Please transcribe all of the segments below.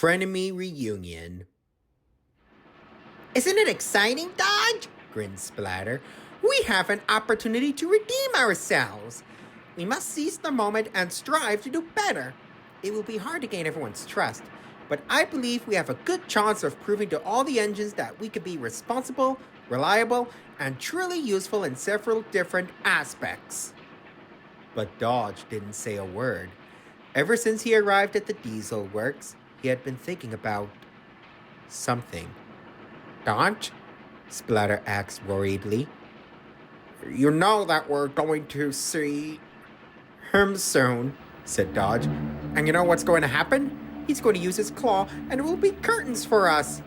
Frenemy reunion. Isn't it exciting, Dodge? Grinned Splatter. We have an opportunity to redeem ourselves. We must seize the moment and strive to do better. It will be hard to gain everyone's trust, but I believe we have a good chance of proving to all the engines that we can be responsible, reliable, and truly useful in several different aspects. But Dodge didn't say a word. Ever since he arrived at the diesel works, he had been thinking about something. Dodge? Splatter asked worriedly. You know that we're going to see him soon, said Dodge. And you know what's going to happen? He's going to use his claw and it will be curtains for us.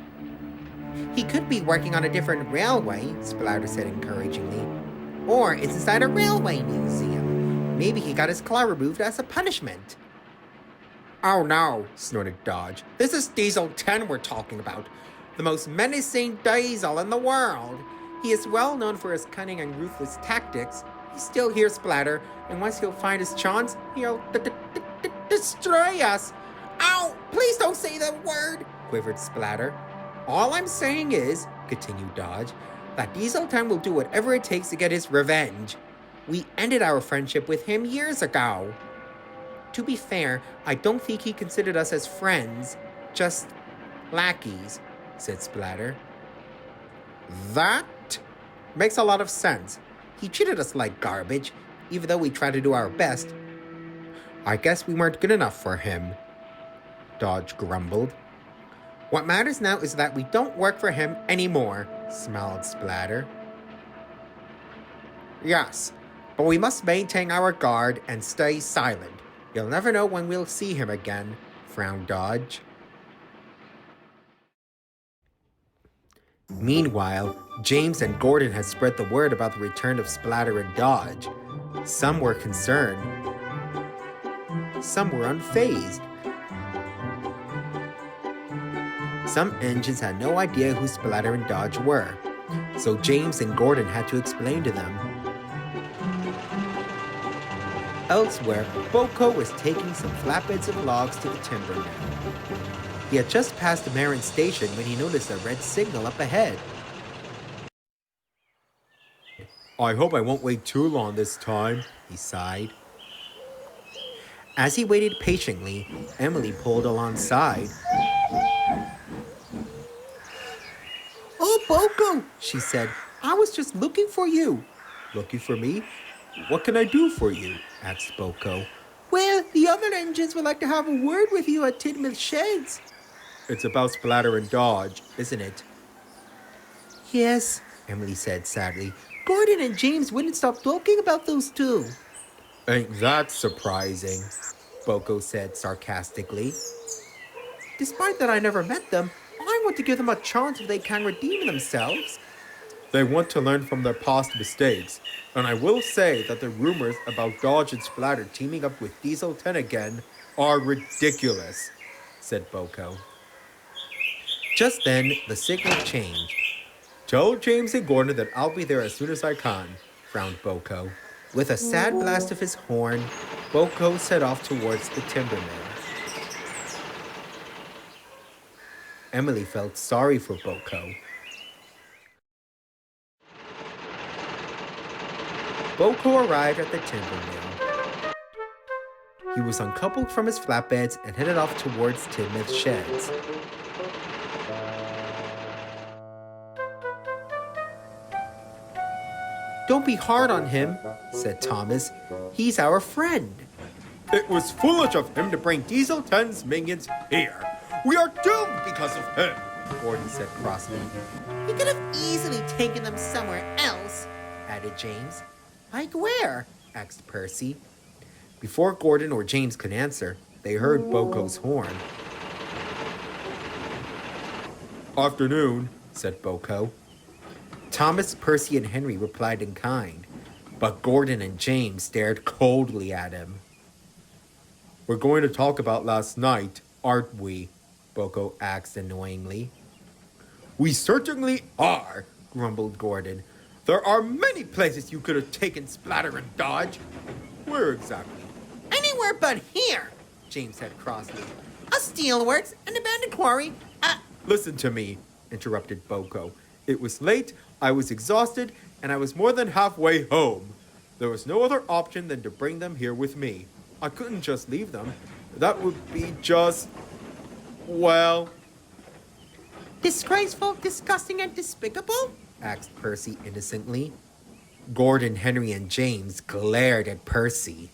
He could be working on a different railway, Splatter said encouragingly. Or it's inside a railway museum. Maybe he got his claw removed as a punishment. Oh no, snorted Dodge. This is Diesel 10 we're talking about. The most menacing diesel in the world. He is well known for his cunning and ruthless tactics. He's still here, Splatter, and once he'll find his chance, he'll destroy us. Ow! Please don't say that word, quivered Splatter. All I'm saying is, continued Dodge, that Diesel 10 will do whatever it takes to get his revenge. We ended our friendship with him years ago. To be fair, I don't think he considered us as friends, just lackeys, said Splatter. That makes a lot of sense. He treated us like garbage, even though we tried to do our best. I guess we weren't good enough for him, Dodge grumbled. What matters now is that we don't work for him anymore, smiled Splatter. Yes, but we must maintain our guard and stay silent. You'll never know when we'll see him again, frowned Dodge. Meanwhile, James and Gordon had spread the word about the return of Splatter and Dodge. Some were concerned. Some were unfazed. Some engines had no idea who Splatter and Dodge were, so James and Gordon had to explain to them. Elsewhere, Boko was taking some flatbeds of logs to the timber mill. He had just passed the Marin station when he noticed a red signal up ahead. I hope I won't wait too long this time, he sighed. As he waited patiently, Emily pulled alongside. Oh, Boko, she said. I was just looking for you. Looking for me? What can I do for you? Asked Boko. Well, the other engines would like to have a word with you at Tidmouth Sheds. It's about Splatter and Dodge, isn't it? Yes, Emily said sadly. Gordon and James wouldn't stop talking about those two. Ain't that surprising, Boko said sarcastically. Despite that I never met them, I want to give them a chance if they can redeem themselves. They want to learn from their past mistakes, and I will say that the rumors about Dodge and Splatter teaming up with Diesel 10 again are ridiculous, said Boko. Just then, the signal changed. Tell James and Gordon that I'll be there as soon as I can, frowned Boko. With a sad blast of his horn, Boko set off towards the timber mill. Emily felt sorry for Boko. Boko arrived at the timber mill. He was uncoupled from his flatbeds and headed off towards Tidmouth Sheds. Don't be hard on him, said Thomas. He's our friend. It was foolish of him to bring Diesel 10's minions here. We are doomed because of him, Gordon said crossly. He could have easily taken them somewhere else, added James. Like where? Asked Percy. Before Gordon or James could answer, they heard Boko's horn. Afternoon, said Boko. Thomas, Percy, and Henry replied in kind, but Gordon and James stared coldly at him. We're going to talk about last night, aren't we? Boko asked annoyingly. We certainly are, grumbled Gordon. There are many places you could have taken Splatter and Dodge. Where exactly? Anywhere but here, James said crossly. A steelworks, an abandoned quarry, Listen to me, interrupted Boko. It was late, I was exhausted, and I was more than halfway home. There was no other option than to bring them here with me. I couldn't just leave them. That would be just... well... Disgraceful, disgusting, and despicable? Asked Percy innocently. Gordon, Henry, and James glared at Percy.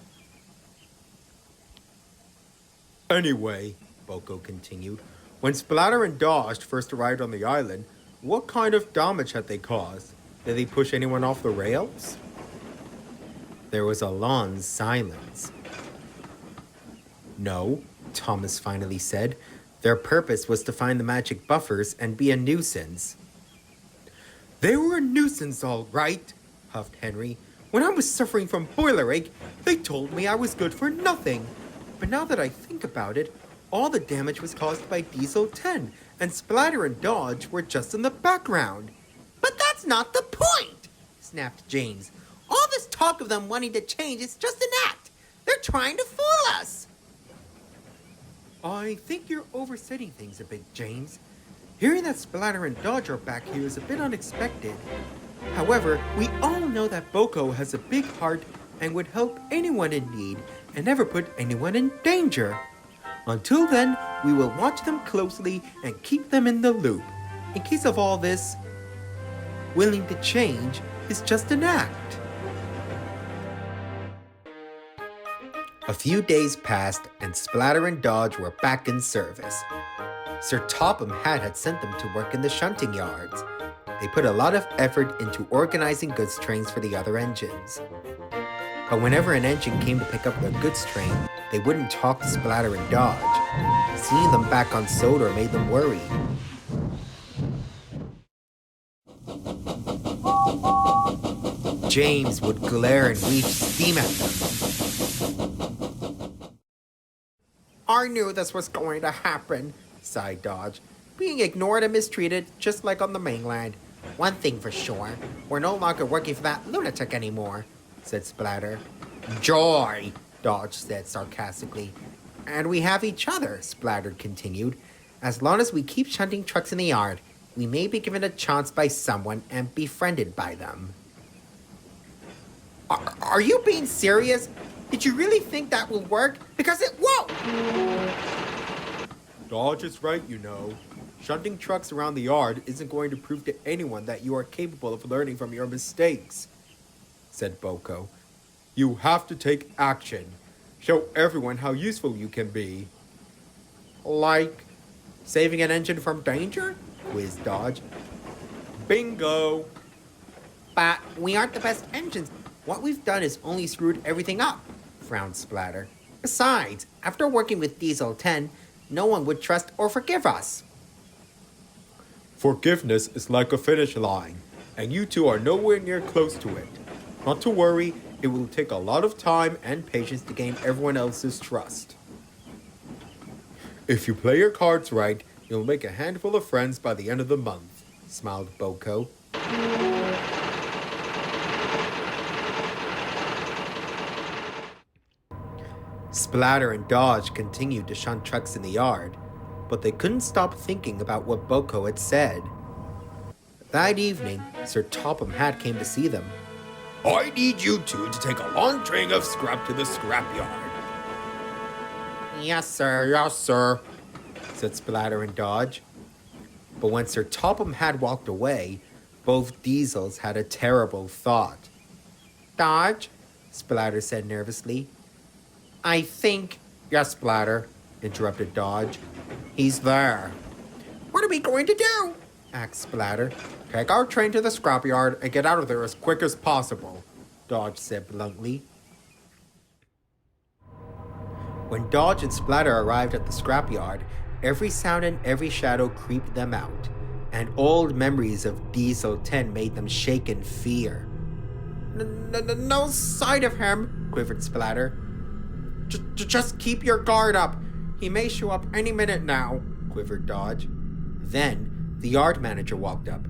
Anyway, Boko continued, when Splatter and Dodge first arrived on the island, what kind of damage had they caused? Did they push anyone off the rails? There was a long silence. No, Thomas finally said. Their purpose was to find the magic buffers and be a nuisance. They were a nuisance, all right, huffed Henry. When I was suffering from boiler ache, they told me I was good for nothing. But now that I think about it, all the damage was caused by Diesel 10, and Splatter and Dodge were just in the background. But that's not the point, snapped James. All this talk of them wanting to change is just an act. They're trying to fool us. I think you're overstating things a bit, James. Hearing that Splatter and Dodge are back here is a bit unexpected. However, we all know that Boko has a big heart and would help anyone in need and never put anyone in danger. Until then, we will watch them closely and keep them in the loop. In case of all this, willing to change is just an act. A few days passed and Splatter and Dodge were back in service. Sir Topham had sent them to work in the shunting yards. They put a lot of effort into organizing goods trains for the other engines. But whenever an engine came to pick up their goods train, they wouldn't talk to Splatter and Dodge. Seeing them back on Sodor made them worry. James would glare and breathe steam at them. I knew this was going to happen, sighed Dodge. Being ignored and mistreated, just like on the mainland. One thing for sure, we're no longer working for that lunatic anymore, said Splatter. Joy, Dodge said sarcastically. And we have each other, Splatter continued. As long as we keep shunting trucks in the yard, we may be given a chance by someone and befriended by them. Are you being serious? Did you really think that will work? Because it won't! Dodge is right, you know. Shunting trucks around the yard isn't going to prove to anyone that you are capable of learning from your mistakes, said Boko. You have to take action. Show everyone how useful you can be. Like saving an engine from danger? Quizzed Dodge. Bingo! But we aren't the best engines. What we've done is only screwed everything up, frowned Splatter. Besides, after working with Diesel 10, no one would trust or forgive us. Forgiveness is like a finish line, and you two are nowhere near close to it. Not to worry, it will take a lot of time and patience to gain everyone else's trust. If you play your cards right, you'll make a handful of friends by the end of the month, smiled Boko. Splatter and Dodge continued to shunt trucks in the yard, but they couldn't stop thinking about what Boko had said. That evening, Sir Topham came to see them. I need you two to take a long train of scrap to the scrapyard. Yes, sir, said Splatter and Dodge. But when Sir Topham walked away, both Diesels had a terrible thought. Dodge, Splatter said nervously. I think... Yes, Splatter, interrupted Dodge. He's there. What are we going to do? Asked Splatter. Take our train to the scrapyard and get out of there as quick as possible, Dodge said bluntly. When Dodge and Splatter arrived at the scrapyard, every sound and every shadow creeped them out, and old memories of Diesel 10 made them shake in fear. No sight of him, quivered Splatter. Just keep your guard up. He may show up any minute now, quivered Dodge. Then the yard manager walked up.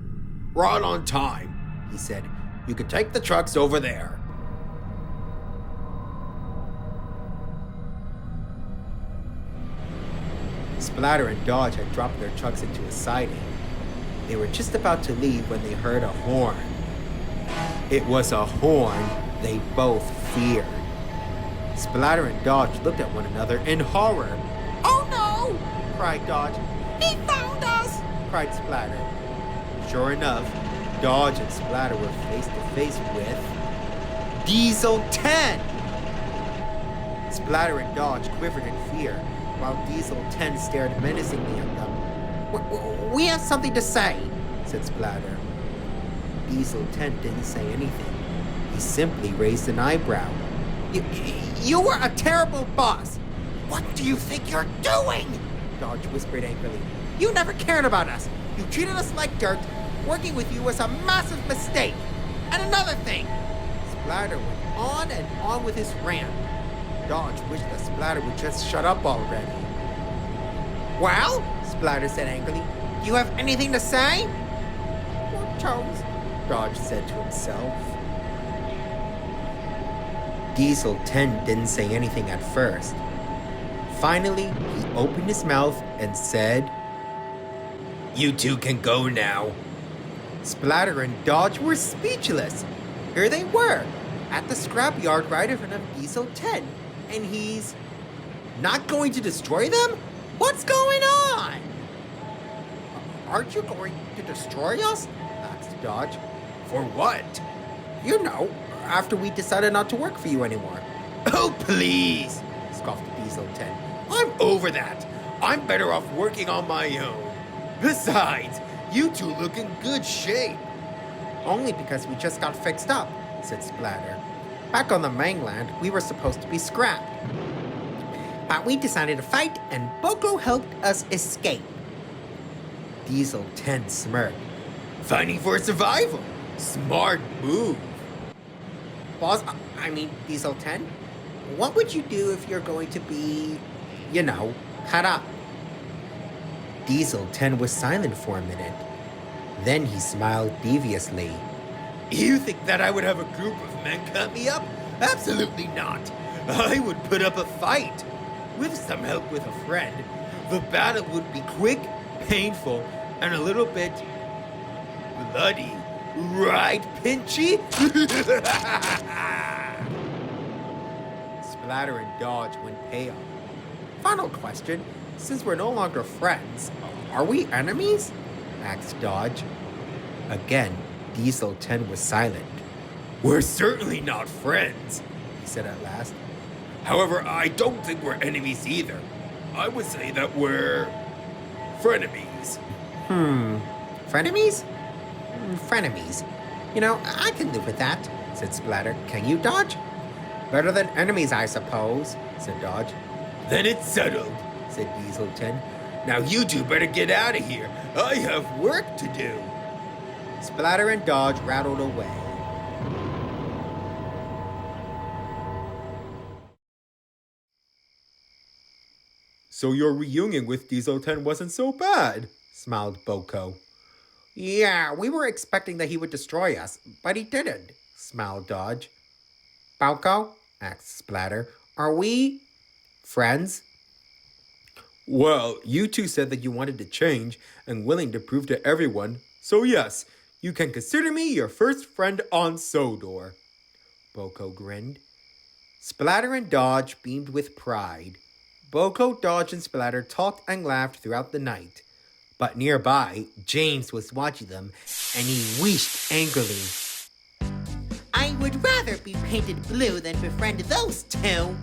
Right on time, he said. You can take the trucks over there. Splatter and Dodge had dropped their trucks into a siding. They were just about to leave when they heard a horn. It was a horn they both feared. Splatter and Dodge looked at one another in horror. Oh no! Cried Dodge. He found us! Cried Splatter. Sure enough, Dodge and Splatter were face to face with Diesel 10! Splatter and Dodge quivered in fear, while Diesel 10 stared menacingly at them. We have something to say, said Splatter. Diesel 10 didn't say anything. He simply raised an eyebrow. You were a terrible boss. What do you think you're doing? Dodge whispered angrily. You never cared about us. You treated us like dirt. Working with you was a massive mistake. And another thing. Splatter went on and on with his rant. Dodge wished that Splatter would just shut up already. Well, Splatter said angrily, do you have anything to say? Poor toast, Dodge said to himself. Diesel 10 didn't say anything at first. Finally, he opened his mouth and said, "You two can go now." Splatter and Dodge were speechless. Here they were, at the scrapyard right in front of Diesel 10, and he's not going to destroy them? What's going on? Aren't you going to destroy us? Asked Dodge. For what? You know, after we decided not to work for you anymore. Oh, please, scoffed Diesel 10. I'm over that. I'm better off working on my own. Besides, you two look in good shape. Only because we just got fixed up, said Splatter. Back on the mainland, we were supposed to be scrapped. But we decided to fight, and Boko helped us escape. Diesel 10 smirked. Fighting for survival. Smart move. Boss, Diesel 10, what would you do if you're going to be, cut up? Diesel 10 was silent for a minute. Then he smiled deviously. You think that I would have a group of men cut me up? Absolutely not. I would put up a fight. With some help with a friend, the battle would be quick, painful, and a little bit bloody. Right, Pinchy? Splatter and Dodge went pale. Final question. Since we're no longer friends, are we enemies? Asked Dodge. Again, Diesel 10 was silent. We're certainly not friends, he said at last. However, I don't think we're enemies either. I would say that we're frenemies. Frenemies? Frenemies. I can live with that, said Splatter. Can you, Dodge? Better than enemies, I suppose, said Dodge. Then it's settled, said Diesel 10. Now you two better get out of here. I have work to do. Splatter and Dodge rattled away. So your reunion with Diesel 10 wasn't so bad, smiled Boko. Yeah, we were expecting that he would destroy us, but he didn't, smiled Dodge. Boko, asked Splatter, are we friends? Well, you two said that you wanted to change and willing to prove to everyone, so yes, you can consider me your first friend on Sodor. Boko grinned. Splatter and Dodge beamed with pride. Boko, Dodge, and Splatter talked and laughed throughout the night. But nearby, James was watching them, and he wheezed angrily. I would rather be painted blue than befriend those two.